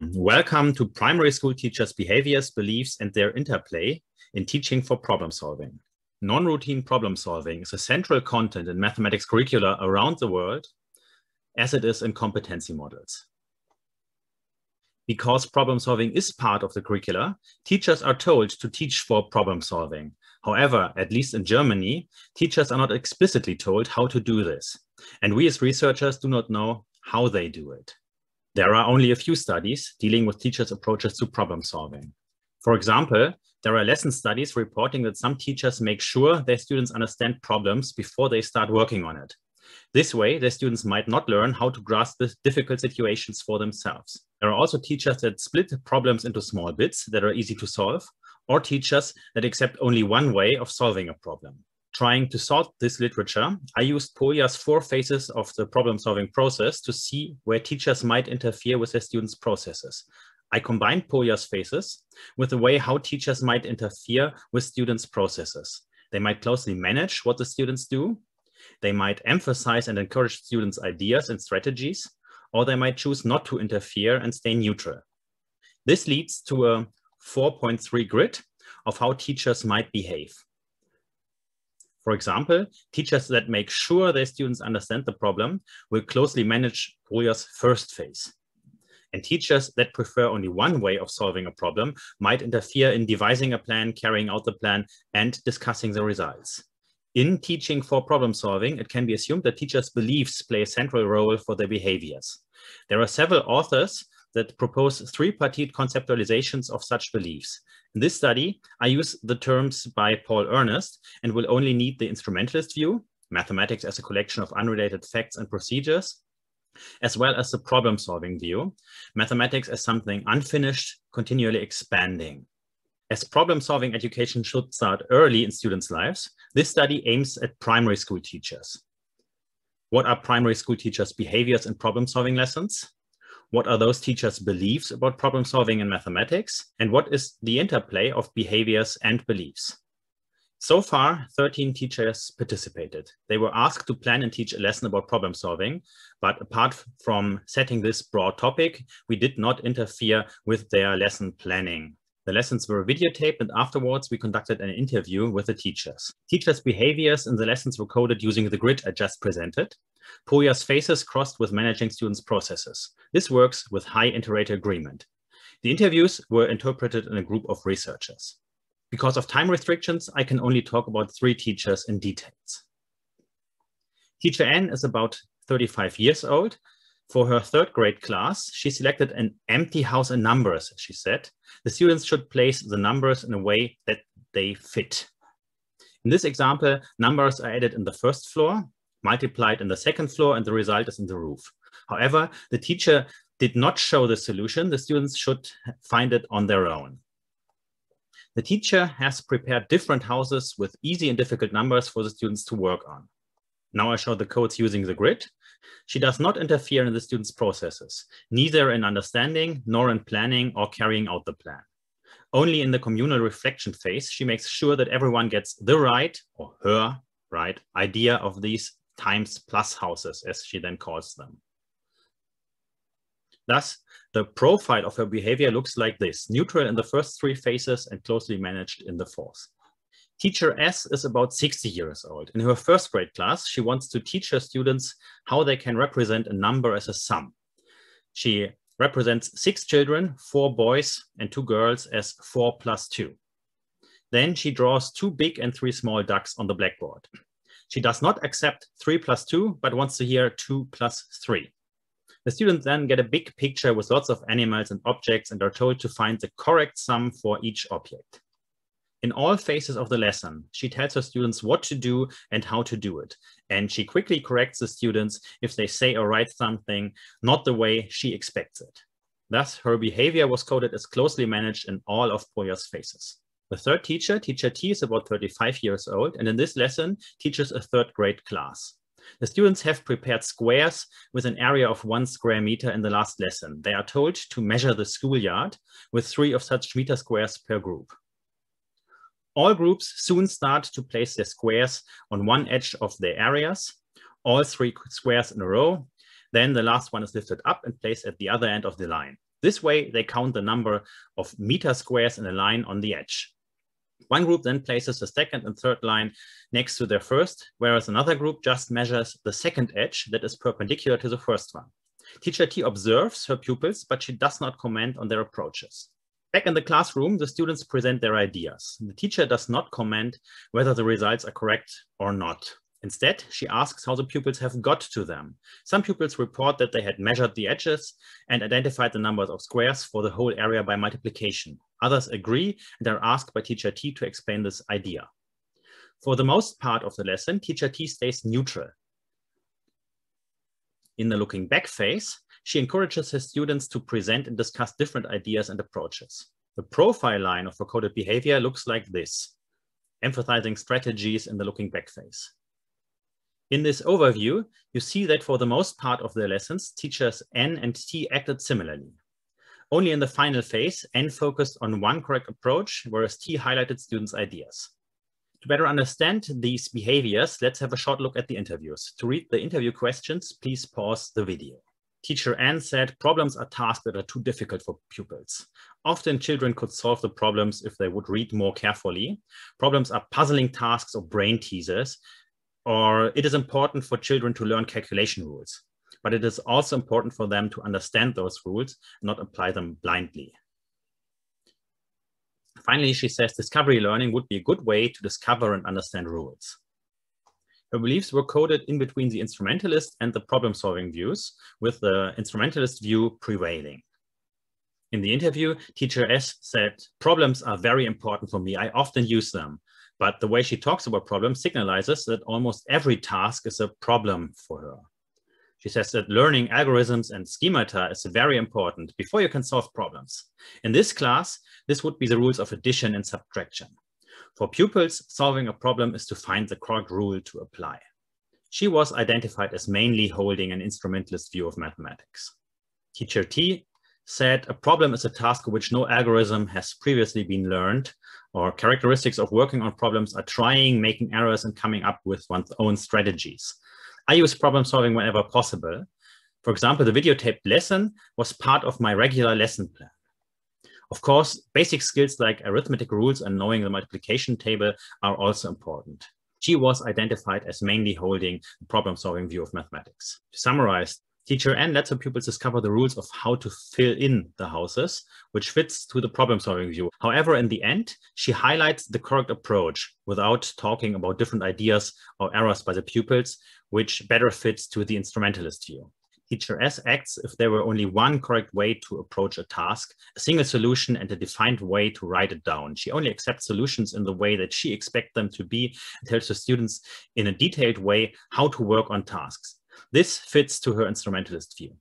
Welcome to Primary School Teachers' Behaviors, Beliefs, and their Interplay in Teaching for Problem Solving. Non-routine problem solving is a central content in mathematics curricula around the world, as it is in competency models. Because problem solving is part of the curricula, teachers are told to teach for problem solving. However, at least in Germany, teachers are not explicitly told how to do this, and we as researchers do not know how they do it. There are only a few studies dealing with teachers' approaches to problem solving. For example, there are lesson studies reporting that some teachers make sure their students understand problems before they start working on it. This way, their students might not learn how to grasp the difficult situations for themselves. There are also teachers that split problems into small bits that are easy to solve, or teachers that accept only one way of solving a problem. Trying to sort this literature, I used Polya's 4 phases of the problem-solving process to see where teachers might interfere with their students' processes. I combined Polya's phases with the way how teachers might interfere with students' processes. They might closely manage what the students do. They might emphasize and encourage students' ideas and strategies, or they might choose not to interfere and stay neutral. This leads to a 4.3 grid of how teachers might behave. For example, teachers that make sure their students understand the problem will closely manage Polya's first phase. And teachers that prefer only one way of solving a problem might interfere in devising a plan, carrying out the plan, and discussing the results. In teaching for problem solving, it can be assumed that teachers' beliefs play a central role for their behaviors. There are several authors that propose 3-partite conceptualizations of such beliefs. In this study, I use the terms by Paul Ernest and will only need the instrumentalist view, mathematics as a collection of unrelated facts and procedures, as well as the problem-solving view, mathematics as something unfinished, continually expanding. As problem-solving education should start early in students' lives, this study aims at primary school teachers. What are primary school teachers' behaviors in problem-solving lessons? What are those teachers' beliefs about problem solving in mathematics? And what is the interplay of behaviors and beliefs? So far, 13 teachers participated. They were asked to plan and teach a lesson about problem solving, but apart from setting this broad topic, we did not interfere with their lesson planning. The lessons were videotaped, and afterwards we conducted an interview with the teachers. Teachers' behaviors in the lessons were coded using the grid I just presented. Polya's phases crossed with managing students' processes. This works with high inter-rater agreement. The interviews were interpreted in a group of researchers. Because of time restrictions, I can only talk about 3 teachers in details. Teacher N is about 35 years old. For her 3rd grade class, she selected an empty house in numbers, she said. The students should place the numbers in a way that they fit. In this example, numbers are added in the 1st floor, multiplied in the 2nd floor, and the result is in the roof. However, the teacher did not show the solution. The students should find it on their own. The teacher has prepared different houses with easy and difficult numbers for the students to work on. Now I show the codes using the grid. She does not interfere in the students' processes, neither in understanding, nor in planning or carrying out the plan. Only in the communal reflection phase, she makes sure that everyone gets the right, or her right, idea of these times plus houses, as she then calls them. Thus, the profile of her behavior looks like this: neutral in the first 3 phases and closely managed in the 4th. Teacher S is about 60 years old. In her 1st grade class, she wants to teach her students how they can represent a number as a sum. She represents 6 children, 4 boys and 2 girls, as 4 plus 2. Then she draws 2 big and 3 small ducks on the blackboard. She does not accept 3 plus 2, but wants to hear 2 plus 3. The students then get a big picture with lots of animals and objects and are told to find the correct sum for each object. In all phases of the lesson, she tells her students what to do and how to do it. And she quickly corrects the students if they say or write something not the way she expects it. Thus, her behavior was coded as closely managed in all of Polya's phases. The 3rd teacher, Teacher T, is about 35 years old, and in this lesson teaches a 3rd grade class. The students have prepared squares with an area of 1 square meter in the last lesson. They are told to measure the schoolyard with 3 of such meter squares per group. All groups soon start to place their squares on one edge of their areas, all 3 squares in a row. Then the last one is lifted up and placed at the other end of the line. This way, they count the number of meter squares in a line on the edge. One group then places the second and third line next to their first, whereas another group just measures the second edge that is perpendicular to the first one. Teacher T observes her pupils, but she does not comment on their approaches. Back in the classroom, the students present their ideas. The teacher does not comment whether the results are correct or not. Instead, she asks how the pupils have got to them. Some pupils report that they had measured the edges and identified the numbers of squares for the whole area by multiplication. Others agree and are asked by teacher T to explain this idea. For the most part of the lesson, teacher T stays neutral. In the looking back phase, she encourages her students to present and discuss different ideas and approaches. The profile line of recorded behavior looks like this, emphasizing strategies in the looking back phase. In this overview, you see that for the most part of the lessons, teachers N and T acted similarly. Only in the final phase, N focused on one correct approach, whereas T highlighted students' ideas. To better understand these behaviors, let's have a short look at the interviews. To read the interview questions, please pause the video. Teacher N said, problems are tasks that are too difficult for pupils. Often children could solve the problems if they would read more carefully. Problems are puzzling tasks or brain teasers, or it is important for children to learn calculation rules. But it is also important for them to understand those rules and not apply them blindly. Finally, she says discovery learning would be a good way to discover and understand rules. Her beliefs were coded in between the instrumentalist and the problem-solving views, with the instrumentalist view prevailing. In the interview, teacher S said, problems are very important for me. I often use them. But the way she talks about problems signalizes that almost every task is a problem for her. She says that learning algorithms and schemata is very important before you can solve problems. In this class, this would be the rules of addition and subtraction. For pupils, solving a problem is to find the correct rule to apply. She was identified as mainly holding an instrumentalist view of mathematics. Teacher T said a problem is a task for which no algorithm has previously been learned, or characteristics of working on problems are trying, making errors, and coming up with one's own strategies. I use problem solving whenever possible. For example, the videotaped lesson was part of my regular lesson plan. Of course, basic skills like arithmetic rules and knowing the multiplication table are also important. She was identified as mainly holding the problem-solving view of mathematics. To summarize, teacher N lets her pupils discover the rules of how to fill in the houses, which fits to the problem-solving view. However, in the end, she highlights the correct approach without talking about different ideas or errors by the pupils, which better fits to the instrumentalist view. Teacher S acts if there were only one correct way to approach a task, a single solution and a defined way to write it down. She only accepts solutions in the way that she expects them to be and tells the students in a detailed way how to work on tasks. This fits to her instrumentalist view.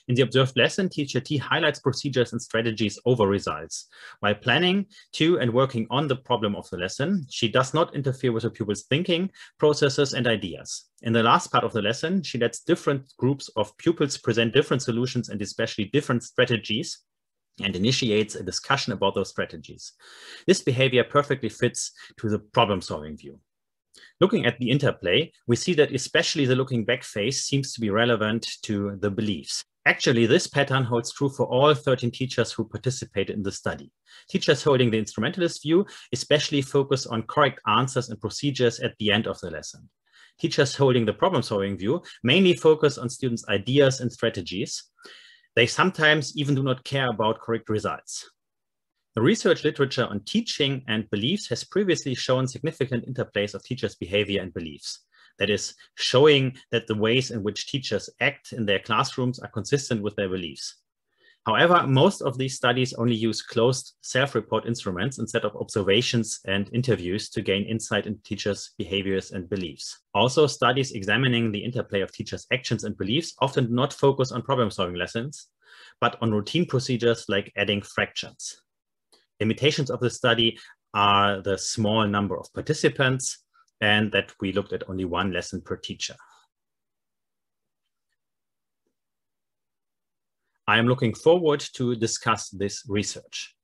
In the observed lesson, teacher T highlights procedures and strategies over results. While planning to and working on the problem of the lesson, she does not interfere with her pupils' thinking, processes, and ideas. In the last part of the lesson, she lets different groups of pupils present different solutions and especially different strategies, and initiates a discussion about those strategies. This behavior perfectly fits to the problem-solving view. Looking at the interplay, we see that especially the looking back phase seems to be relevant to the beliefs. Actually, this pattern holds true for all 13 teachers who participated in the study. Teachers holding the instrumentalist view especially focus on correct answers and procedures at the end of the lesson. Teachers holding the problem-solving view mainly focus on students' ideas and strategies. They sometimes even do not care about correct results. The research literature on teaching and beliefs has previously shown significant interplays of teachers' behavior and beliefs. That is, showing that the ways in which teachers act in their classrooms are consistent with their beliefs. However, most of these studies only use closed self-report instruments instead of observations and interviews to gain insight into teachers' behaviors and beliefs. Also, studies examining the interplay of teachers' actions and beliefs often do not focus on problem-solving lessons, but on routine procedures like adding fractions. Limitations of the study are the small number of participants and that we looked at only one lesson per teacher. I am looking forward to discuss this research.